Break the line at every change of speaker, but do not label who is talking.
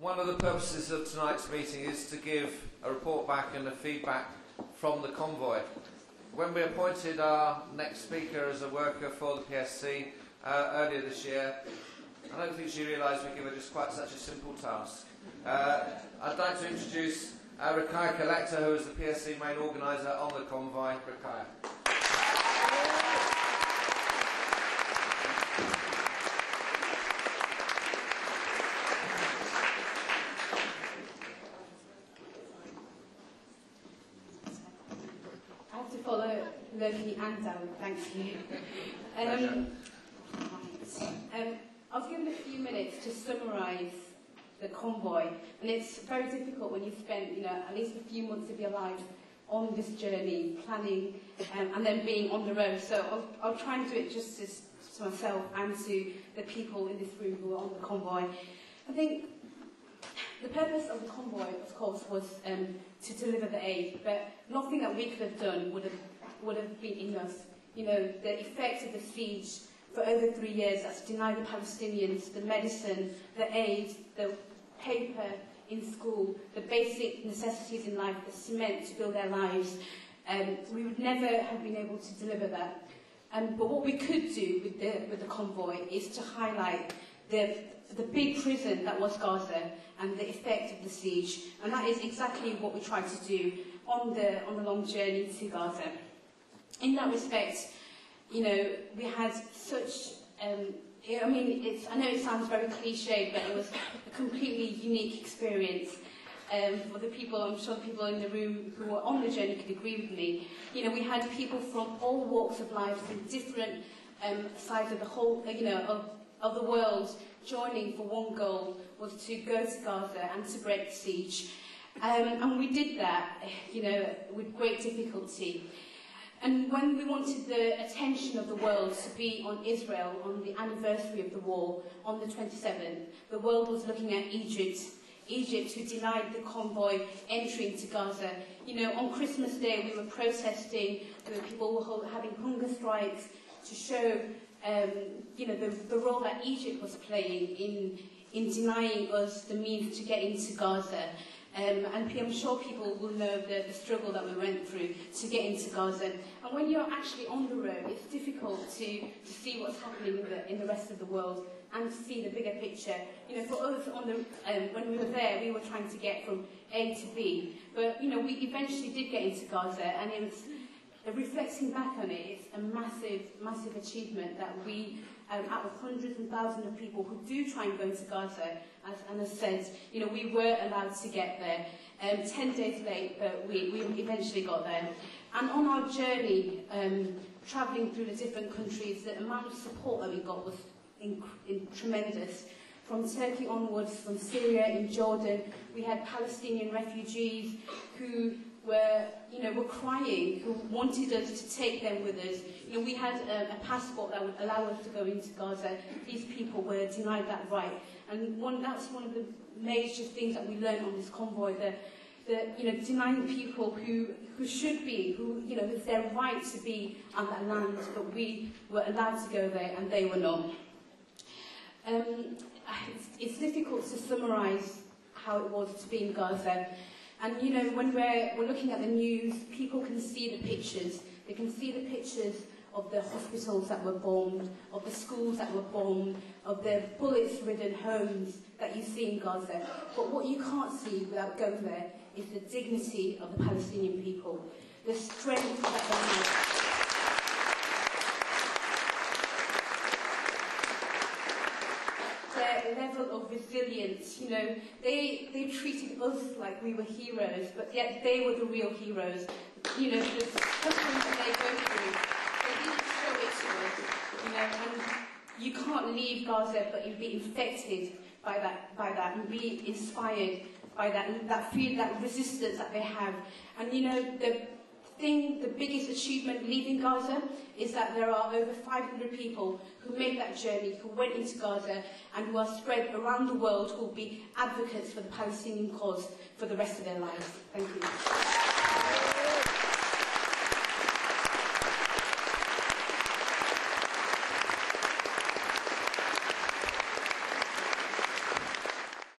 One of the purposes of tonight's meeting is to give a report back and a feedback from the convoy. When we appointed our next speaker as a worker for the PSC earlier this year, I don't think she realised we give her just quite such a simple task. I'd like to introduce Ruqayyah Collector, who is the PSC main organiser on the convoy. Ruqayyah.
I have to follow Loki and Dan, thank you. I was given a few minutes to summarise the convoy, and it's very difficult when you've spent, at least a few months of your life on this journey, planning, and then being on the road. So I'll try and do it justice to myself and to the people in this room who are on the convoy. I think the purpose of the convoy, of course, was to deliver the aid, but nothing that we could have done would have been enough. The effect of the siege for over 3 years, that's denied the Palestinians the medicine, the aid, the paper in school, the basic necessities in life, the cement to build their lives. We would never have been able to deliver that. But what we could do with the convoy is to highlight the big prison that was Gaza and the effect of the siege, and that is exactly what we tried to do on the long journey to Gaza. In that respect, we had such, I know it sounds very cliche, but it was a completely unique experience for the people. I'm sure the people in the room who were on the journey could agree with me. We had people from all walks of life, from different sides of the whole, of the world, joining for one goal, was to go to Gaza and to break the siege. And we did that, with great difficulty. And when we wanted the attention of the world to be on Israel on the anniversary of the war, on the 27th, the world was looking at Egypt, who denied the convoy entry into Gaza. On Christmas Day we were protesting, there were people who were having hunger strikes to show the role that Egypt was playing in denying us the means to get into Gaza. And I'm sure people will know the struggle that we went through to get into Gaza. And when you're actually on the road, it's difficult to see what's happening in the rest of the world and to see the bigger picture. For us, when we were there, we were trying to get from A to B. But, we eventually did get into Gaza, and it was, reflecting back on it, it's a massive, massive achievement that we, out of hundreds and thousands of people who do try and go into Gaza, as Anna said, we were allowed to get there. 10 days late, but we eventually got there. And on our journey, travelling through the different countries, the amount of support that we got was tremendous. From Turkey onwards, from Syria, in Jordan, we had Palestinian refugees who were crying, who wanted us to take them with us. We had a passport that would allow us to go into Gaza. These people were denied that right. And that's one of the major things that we learned on this convoy, denying people who should be, it's their right to be on that land, but we were allowed to go there and they were not. It's difficult to summarise how it was to be in Gaza. And when we're looking at the news, people can see the pictures. They can see the pictures of the hospitals that were bombed, of the schools that were bombed, of the bullets-ridden homes that you see in Gaza. But what you can't see without going there is the dignity of the Palestinian people, the strength that they have. Their level of resilience, they treated us like we were heroes, but yet they were the real heroes. The suffering that they go through, they didn't show it to us, and you can't leave Gaza but you'll be infected by that and be inspired by that fear, that resistance that they have. And the biggest achievement leaving Gaza is that there are over 500 people who made that journey, who went into Gaza and who are spread around the world, who will be advocates for the Palestinian cause for the rest of their lives. Thank you.